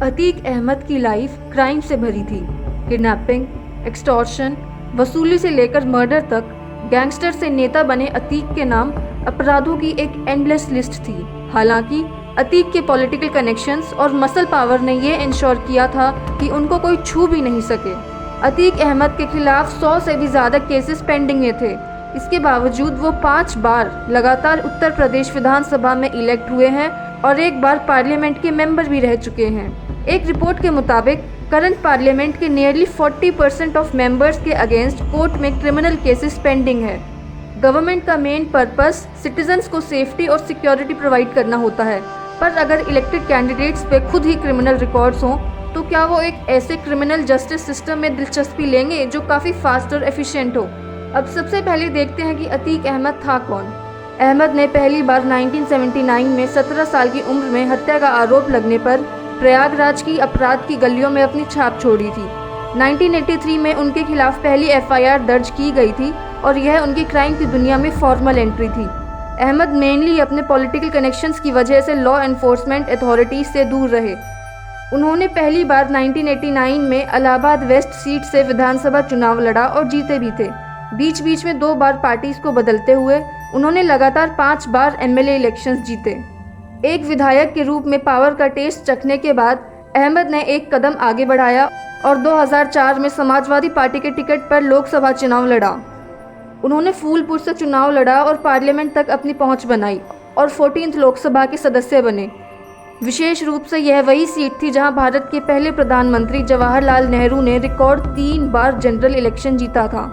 अतीक अहमद की life crime से भरी थी। किडनैपिंग, एक्सटॉर्शन, वसूली से लेकर मर्डर तक गैंगस्टर से नेता बने अतीक के नाम अपराधों की एक एंडलेस लिस्ट थी। हालांकि अतीक के पॉलिटिकल कनेक्शंस और मसल पावर ने यह इंश्योर किया था कि उनको कोई छू भी नहीं सके। अतीक अहमद के खिलाफ 100 से भी ज़्यादा केसेस पेंडिंग में थे। इसके बावजूद वो 5 बार लगातार उत्तर प्रदेश विधानसभा में इलेक्ट हुए हैं और एक बार पार्लियामेंट के मेंबर भी रह चुके हैं। एक रिपोर्ट के मुताबिक करंट पार्लियामेंट के नियरली 40% ऑफ मेंबर्स के अगेंस्ट कोर्ट में क्रिमिनल केसेस पेंडिंग है। गवर्नमेंट का मेन पर्पस सिटीजन्स को सेफ्टी और सिक्योरिटी प्रोवाइड करना होता है, पर अगर इलेक्टेड कैंडिडेट्स पे खुद ही क्रिमिनल रिकॉर्ड्स हों तो क्या वो एक ऐसे क्रिमिनल जस्टिस सिस्टम में दिलचस्पी लेंगे जो काफ़ी फास्ट और एफिशिएंट हो। अब सबसे पहले देखते हैं कि अतीक अहमद था कौन। अहमद ने पहली बार 1979 में 17 साल की उम्र में हत्या का आरोप लगने पर प्रयागराज की अपराध की गलियों में अपनी छाप छोड़ी थी। 1983 में उनके खिलाफ पहली एफआईआर दर्ज की गई थी और यह उनकी क्राइम की दुनिया में फॉर्मल एंट्री थी। अहमद मेनली अपने पॉलिटिकल कनेक्शंस की वजह से लॉ एनफोर्समेंट अथॉरिटीज से दूर रहे। उन्होंने पहली बार 1989 में इलाहाबाद वेस्ट सीट से विधानसभा चुनाव लड़ा और जीते भी थे। बीच बीच में 2 बार पार्टीज को बदलते हुए उन्होंने लगातार 5 बार एमएलए इलेक्शंस जीते। एक विधायक के रूप में पावर का टेस्ट चखने के बाद अहमद ने एक कदम आगे बढ़ाया और 2004 में समाजवादी पार्टी के टिकट पर लोकसभा चुनाव लड़ा। उन्होंने फूलपुर से चुनाव लड़ा और पार्लियामेंट तक अपनी पहुंच बनाई और 14th लोकसभा के सदस्य बने। विशेष रूप से यह वही सीट थी जहां भारत के पहले प्रधानमंत्री जवाहरलाल नेहरू ने रिकॉर्ड 3 बार जनरल इलेक्शन जीता था।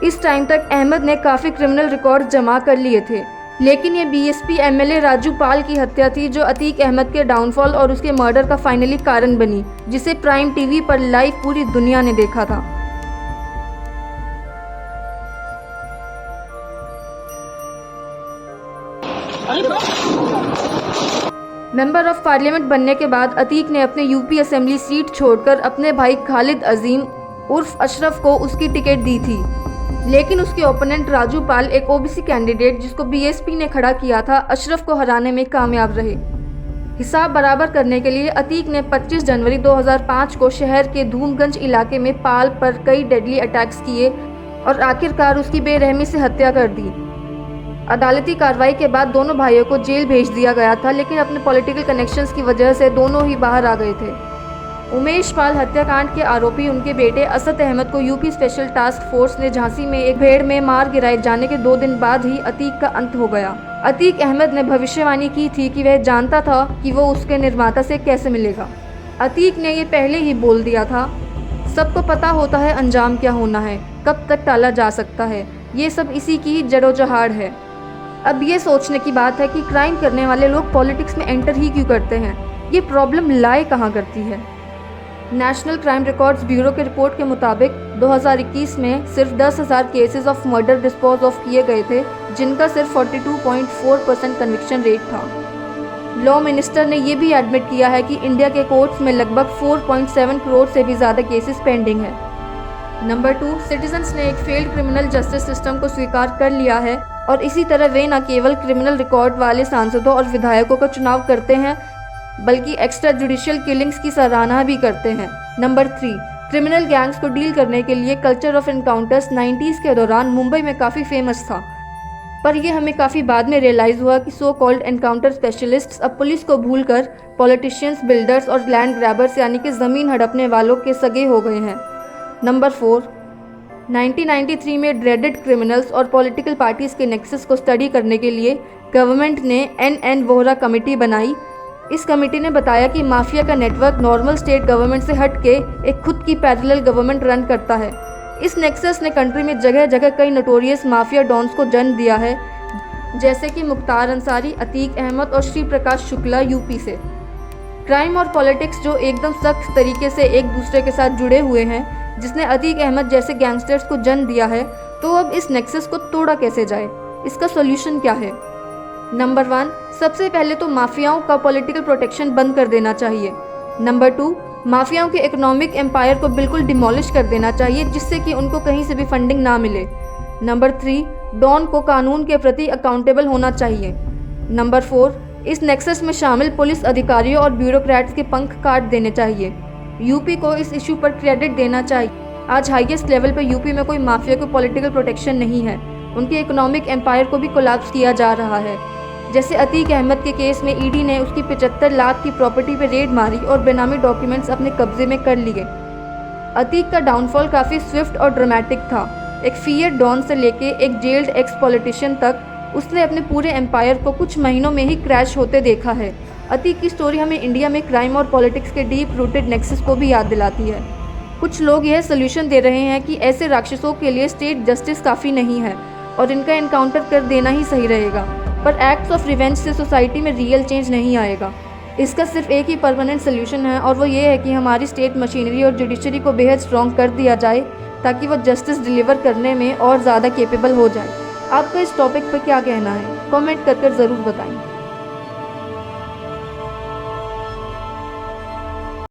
इस टाइम तक अहमद ने काफ़ी क्रिमिनल रिकॉर्ड जमा कर लिए थे, लेकिन ये बीएसपी एमएलए राजू पाल की हत्या थी जो अतीक अहमद के डाउनफॉल और उसके मर्डर का फाइनली कारण बनी, जिसे प्राइम टीवी पर लाइव पूरी दुनिया ने देखा था। मेंबर ऑफ पार्लियामेंट बनने के बाद अतीक ने अपने यूपी असेंबली सीट छोड़कर अपने भाई खालिद अजीम उर्फ अशरफ को उसकी टिकट दी थी, लेकिन उसके ओपोनेंट राजू पाल एक ओबीसी कैंडिडेट जिसको बीएसपी ने खड़ा किया था, अशरफ को हराने में कामयाब रहे। हिसाब बराबर करने के लिए अतीक ने 25 जनवरी 2005 को शहर के धूमगंज इलाके में पाल पर कई डेडली अटैक्स किए और आखिरकार उसकी बेरहमी से हत्या कर दी। अदालती कार्रवाई के बाद दोनों भाइयों को जेल भेज दिया गया था, लेकिन अपने पॉलिटिकल कनेक्शंस की वजह से दोनों ही बाहर आ गए थे। उमेश पाल हत्याकांड के आरोपी उनके बेटे असद अहमद को यूपी स्पेशल टास्क फोर्स ने झांसी में एक भीड़ में मार गिराए जाने के 2 दिन बाद ही अतीक का अंत हो गया। अतीक अहमद ने भविष्यवाणी की थी कि वह जानता था कि वो उसके निर्माता से कैसे मिलेगा। अतीक ने ये पहले ही बोल दिया था, सबको पता होता है अंजाम क्या होना है, कब तक टाला जा सकता है, ये सब इसी की जड़ोजहाड़ है। अब ये सोचने की बात है कि क्राइम करने वाले लोग पॉलिटिक्स में एंटर ही क्यों करते हैं। ये प्रॉब्लम लाई कहाँ करती है। नेशनल क्राइम रिकॉर्ड्स ब्यूरो के रिपोर्ट के मुताबिक 2021 में सिर्फ 10,000 cases of murder dispose of किए गए थे, जिनका सिर्फ 42.4% कन्विक्शन रेट था। लॉ मिनिस्टर ने यह भी एडमिट किया है कि इंडिया के कोर्ट्स में लगभग 4.7 करोड़ से भी ज़्यादा केसेस पेंडिंग है। नंबर 2, सिटीजन्स ने एक फेल्ड क्रिमिनल जस्टिस सिस्टम को स्वीकार कर लिया है और इसी तरह वे न केवल क्रिमिनल रिकॉर्ड वाले सांसदों और विधायकों का चुनाव करते हैं, बल्कि एक्स्ट्रा जुडिशियल किलिंग्स की सराहना भी करते हैं। नंबर 3, क्रिमिनल गैंग्स को डील करने के लिए कल्चर ऑफ एनकाउंटर्स 90s के दौरान मुंबई में काफ़ी फेमस था, पर यह हमें काफ़ी बाद में रियलाइज़ हुआ कि सो कॉल्ड एनकाउंटर स्पेशलिस्ट्स अब पुलिस को भूलकर पॉलिटिशियंस, बिल्डर्स और लैंड ग्रैबर्स यानी कि ज़मीन हड़पने वालों के सगे हो गए हैं। नंबर 4, 1993 में ड्रेडेड क्रिमिनल्स और पॉलिटिकल पार्टीज के नेक्सस को स्टडी करने के लिए गवर्नमेंट ने एन वोहरा कमेटी बनाई। इस कमेटी ने बताया कि माफिया का नेटवर्क नॉर्मल स्टेट गवर्नमेंट से हट के एक खुद की पैरेलल गवर्नमेंट रन करता है। इस नेक्सस ने कंट्री में जगह जगह कई नोटोरियस माफिया डॉन्स को जन्म दिया है, जैसे कि मुख्तार अंसारी, अतीक अहमद और श्री प्रकाश शुक्ला यूपी से। क्राइम और पॉलिटिक्स जो एकदम सख्त तरीके से एक दूसरे के साथ जुड़े हुए हैं, जिसने अतीक अहमद जैसे गैंगस्टर्स को जन्म दिया है, तो अब इस नेक्सस को तोड़ा कैसे जाए, इसका सॉल्यूशन क्या है। नंबर 1, सबसे पहले तो माफियाओं का पॉलिटिकल प्रोटेक्शन बंद कर देना चाहिए। नंबर 2, माफियाओं के इकोनॉमिक एम्पायर को बिल्कुल डिमोलिश कर देना चाहिए, जिससे कि उनको कहीं से भी फंडिंग ना मिले। नंबर 3, डॉन को कानून के प्रति अकाउंटेबल होना चाहिए। नंबर 4, इस नेक्सस में शामिल पुलिस अधिकारियों और ब्यूरोक्रेट्स के पंख काट देने चाहिए। यूपी को इस इशू पर क्रेडिट देना चाहिए। आज हाईएस्ट लेवल पर यूपी में कोई माफिया को पॉलिटिकल प्रोटेक्शन नहीं है। उनके इकोनॉमिक एम्पायर को भी कोलैप्स किया जा रहा है। जैसे अतीक अहमद के केस में ईडी ने उसकी 75 लाख की प्रॉपर्टी पर रेड मारी और बेनामी डॉक्यूमेंट्स अपने कब्जे में कर लिए। अतीक का डाउनफॉल काफ़ी स्विफ्ट और ड्रामेटिक था। एक फियर डॉन से लेके एक जेल्ड एक्स पॉलिटिशियन तक उसने अपने पूरे एम्पायर को कुछ महीनों में ही क्रैश होते देखा है। अतीक की स्टोरी हमें इंडिया में क्राइम और पॉलिटिक्स के डीप रूटेड नेक्सस को भी याद दिलाती है। कुछ लोग यह सोल्यूशन दे रहे हैं कि ऐसे राक्षसों के लिए स्टेट जस्टिस काफ़ी नहीं है और इनका एनकाउंटर कर देना ही सही रहेगा, पर एक्ट्स ऑफ रिवेंज से सोसाइटी में रियल चेंज नहीं आएगा। इसका सिर्फ एक ही परमानेंट सोल्यूशन है और वो ये है कि हमारी स्टेट मशीनरी और जुडिशरी को बेहद स्ट्रॉन्ग कर दिया जाए ताकि वो जस्टिस डिलीवर करने में और ज़्यादा केपेबल हो जाए। आपका इस टॉपिक पर क्या कहना है? कमेंट कर ज़रूर बताएं।